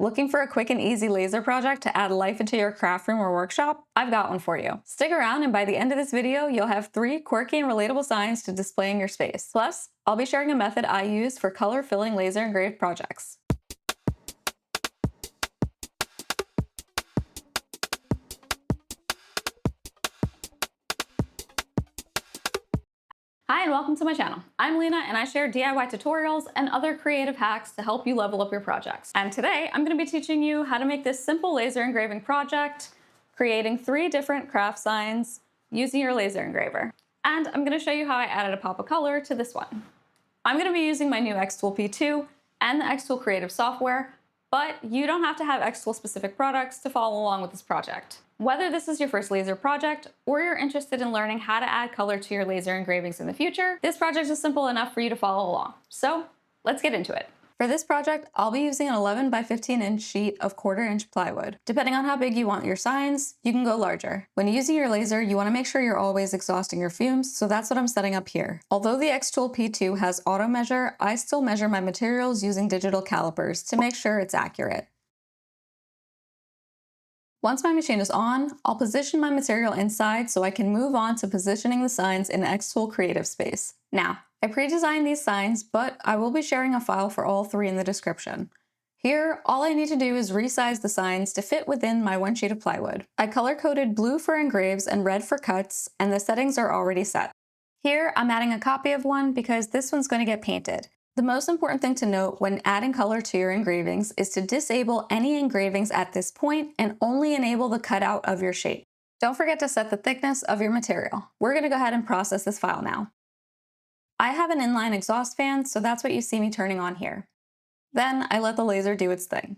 Looking for a quick and easy laser project to add life into your craft room or workshop? I've got one for you. Stick around and by the end of this video, you'll have 3 quirky and relatable signs to display in your space. Plus, I'll be sharing a method I use for color filling laser engraved projects. Hi and welcome to my channel. I'm Lena and I share DIY tutorials and other creative hacks to help you level up your projects. And today I'm going to be teaching you how to make this simple laser engraving project, creating 3 different craft signs using your laser engraver. And I'm going to show you how I added a pop of color to this one. I'm going to be using my new xTool P2 and the xTool creative software, but you don't have to have xTool specific products to follow along with this project. Whether this is your first laser project or you're interested in learning how to add color to your laser engravings in the future, this project is simple enough for you to follow along. So let's get into it. For this project, I'll be using an 11 by 15 inch sheet of 1/4 inch plywood. Depending on how big you want your signs, you can go larger. When using your laser, you want to make sure you're always exhausting your fumes, so that's what I'm setting up here. Although the xTool P2 has auto measure, I still measure my materials using digital calipers to make sure it's accurate. Once my machine is on, I'll position my material inside so I can move on to positioning the signs in the xTool Creative Space. Now, I pre-designed these signs, but I will be sharing a file for all 3 in the description. Here, all I need to do is resize the signs to fit within my 1 sheet of plywood. I color-coded blue for engraves and red for cuts, and the settings are already set. Here, I'm adding a copy of one because this one's going to get painted. The most important thing to note when adding color to your engravings is to disable any engravings at this point and only enable the cutout of your shape. Don't forget to set the thickness of your material. We're going to go ahead and process this file now. I have an inline exhaust fan, so that's what you see me turning on here. Then I let the laser do its thing.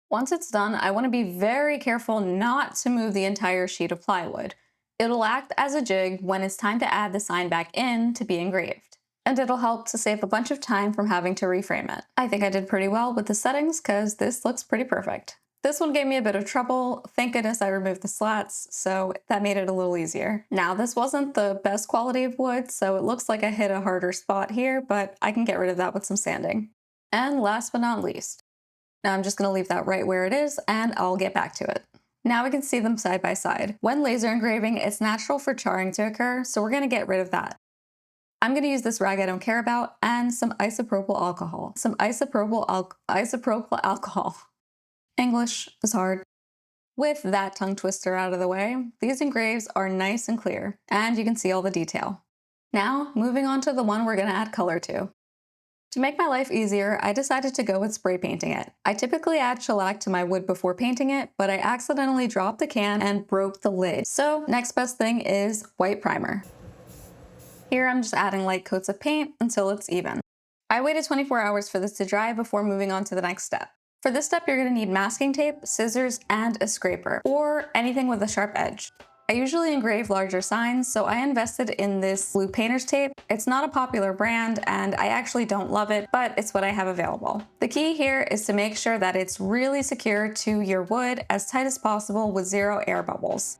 Once it's done, I want to be very careful not to move the entire sheet of plywood. It'll act as a jig when it's time to add the sign back in to be engraved. And it'll help to save a bunch of time from having to reframe it. I think I did pretty well with the settings because this looks pretty perfect. This one gave me a bit of trouble. Thank goodness I removed the slats, so that made it a little easier. Now, this wasn't the best quality of wood, so it looks like I hit a harder spot here, but I can get rid of that with some sanding. And last but not least, now I'm just going to leave that right where it is and I'll get back to it. Now we can see them side by side. When laser engraving, it's natural for charring to occur, so we're going to get rid of that. I'm going to use this rag I don't care about and some isopropyl alcohol. Isopropyl alcohol. English is hard. With that tongue twister out of the way, these engraves are nice and clear, and you can see all the detail. Now, moving on to the one we're going to add color to. To make my life easier, I decided to go with spray painting it. I typically add shellac to my wood before painting it, but I accidentally dropped the can and broke the lid. So next best thing is white primer. Here I'm just adding light coats of paint until it's even. I waited 24 hours for this to dry before moving on to the next step. For this step, you're going to need masking tape, scissors, and a scraper, or anything with a sharp edge. I usually engrave larger signs, so I invested in this blue painter's tape. It's not a popular brand, and I actually don't love it, but it's what I have available. The key here is to make sure that it's really secure to your wood as tight as possible with 0 air bubbles.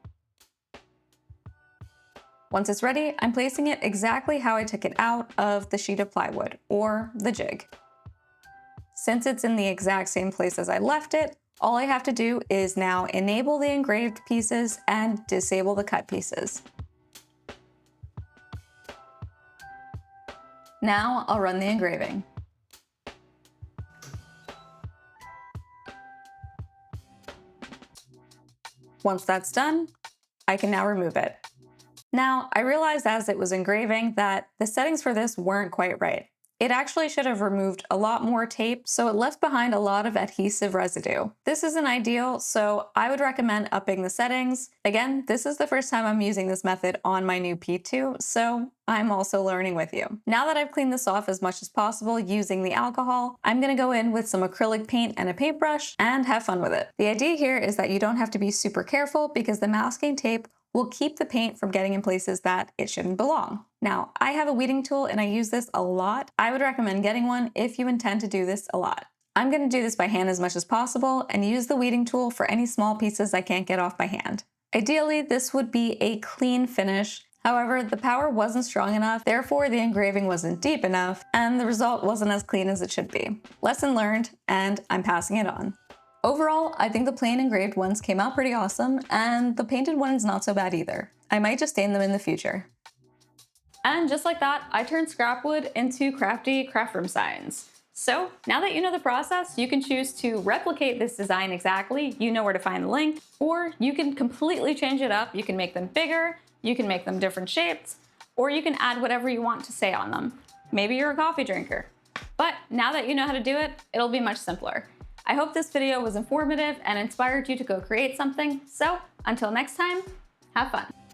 Once it's ready, I'm placing it exactly how I took it out of the sheet of plywood, or the jig. Since it's in the exact same place as I left it, all I have to do is now enable the engraved pieces and disable the cut pieces. Now I'll run the engraving. Once that's done, I can now remove it. Now, I realized as it was engraving that the settings for this weren't quite right. It actually should have removed a lot more tape, so it left behind a lot of adhesive residue. This isn't ideal, so I would recommend upping the settings. Again, this is the first time I'm using this method on my new P2, so I'm also learning with you. Now that I've cleaned this off as much as possible using the alcohol, I'm gonna go in with some acrylic paint and a paintbrush and have fun with it. The idea here is that you don't have to be super careful because the masking tape will keep the paint from getting in places that it shouldn't belong. Now, I have a weeding tool and I use this a lot. I would recommend getting one if you intend to do this a lot. I'm going to do this by hand as much as possible and use the weeding tool for any small pieces I can't get off by hand. Ideally, this would be a clean finish. However, the power wasn't strong enough, therefore the engraving wasn't deep enough, and the result wasn't as clean as it should be. Lesson learned, and I'm passing it on. Overall, I think the plain engraved ones came out pretty awesome, and the painted one's not so bad either. I might just stain them in the future. And just like that, I turned scrap wood into crafty craft room signs. So now that you know the process, you can choose to replicate this design exactly, you know where to find the link, or you can completely change it up. You can make them bigger, you can make them different shapes, or you can add whatever you want to say on them. Maybe you're a coffee drinker. But now that you know how to do it, it'll be much simpler. I hope this video was informative and inspired you to go create something. So until next time, have fun.